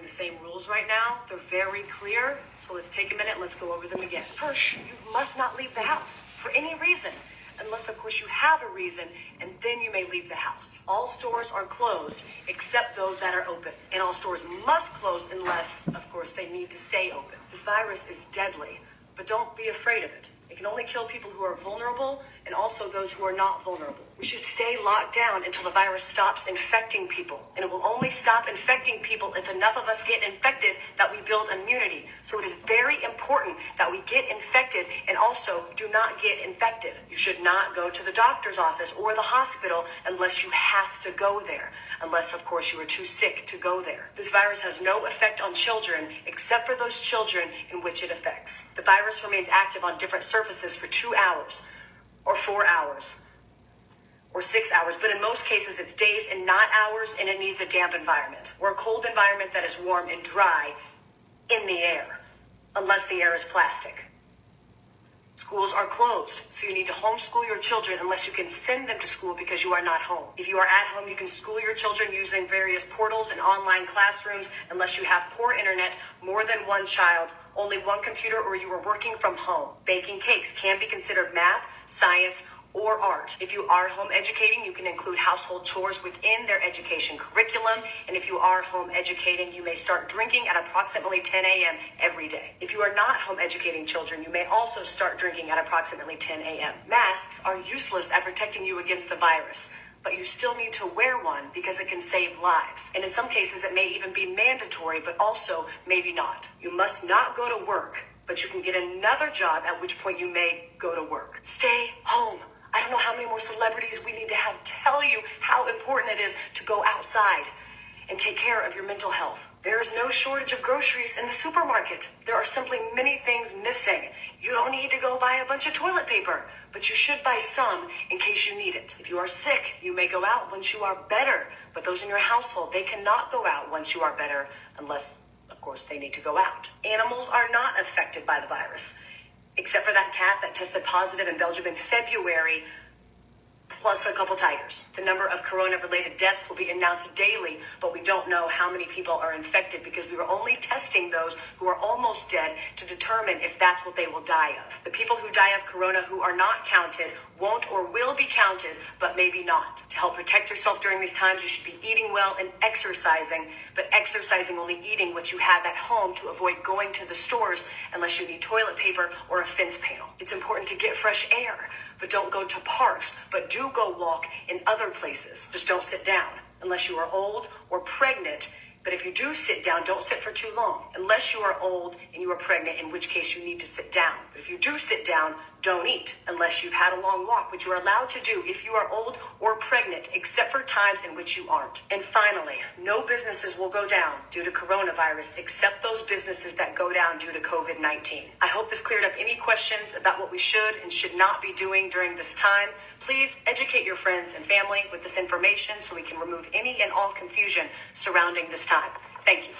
the same rules right now. They're very clear, so let's take a minute and let's go over them again. First, you must not leave the house for any reason, unless of course you have a reason, and then you may leave the house. All stores are closed except those that are open, and all stores must close unless, of course, they need to stay open. This virus is deadly, but don't be afraid of it. It can only kill people who are vulnerable and also those who are not vulnerable. We should stay locked down until the virus stops infecting people. And it will only stop infecting people if enough of us get infected that we build immunity. So it is very important that we get infected and also do not get infected. You should not go to the doctor's office or the hospital unless you have to go there. Unless, of course, you are too sick to go there. This virus has no effect on children except for those children in which it affects. The virus remains active on different surfaces for 2 hours or 4 hours or 6 hours, but in most cases it's days and not hours, and it needs a damp environment or a cold environment that is warm and dry in the air, unless the air is plastic. Schools are closed, so you need to homeschool your children unless you can send them to school because you are not home. If you are at home, you can school your children using various portals and online classrooms unless you have poor internet, more than one child, only one computer, or you are working from home. Baking cakes can be considered math, science, or art. If you are home educating, you can include household chores within their education curriculum. And if you are home educating, you may start drinking at approximately 10 a.m. every day. If you are not home educating children, you may also start drinking at approximately 10 a.m. Masks are useless at protecting you against the virus, but you still need to wear one because it can save lives. And in some cases, it may even be mandatory, but also maybe not. You must not go to work, but you can get another job, at which point you may go to work. Stay home. I don't know how many more celebrities we need to have tell you how important it is to go outside and take care of your mental health. There is no shortage of groceries in the supermarket. There are simply many things missing. You don't need to go buy a bunch of toilet paper, but you should buy some in case you need it. If you are sick, you may go out once you are better, but those in your household, they cannot go out once you are better unless, of course, they need to go out. Animals are not affected by the virus, except for that cat that tested positive in Belgium in February, plus a couple tigers. The number of corona-related deaths will be announced daily, but we don't know how many people are infected because we were only testing those who are almost dead to determine if that's what they will die of. The people who die of corona who are not counted won't or will be counted, but maybe not. To help protect yourself during these times, you should be eating well and exercising, but exercising only eating what you have at home to avoid going to the stores unless you need toilet paper or a fence panel. It's important to get fresh air, but don't go to parks, but do go walk in other places. Just don't sit down unless you are old or pregnant. But if you do sit down, don't sit for too long. Unless you are old and you are pregnant, in which case you need to sit down. But if you do sit down, don't eat unless you've had a long walk, which you are allowed to do if you are old or pregnant, except for times in which you aren't. And finally, no businesses will go down due to coronavirus except those businesses that go down due to COVID-19. I hope this cleared up any questions about what we should and should not be doing during this time. Please educate your friends and family with this information so we can remove any and all confusion surrounding this time. Thank you.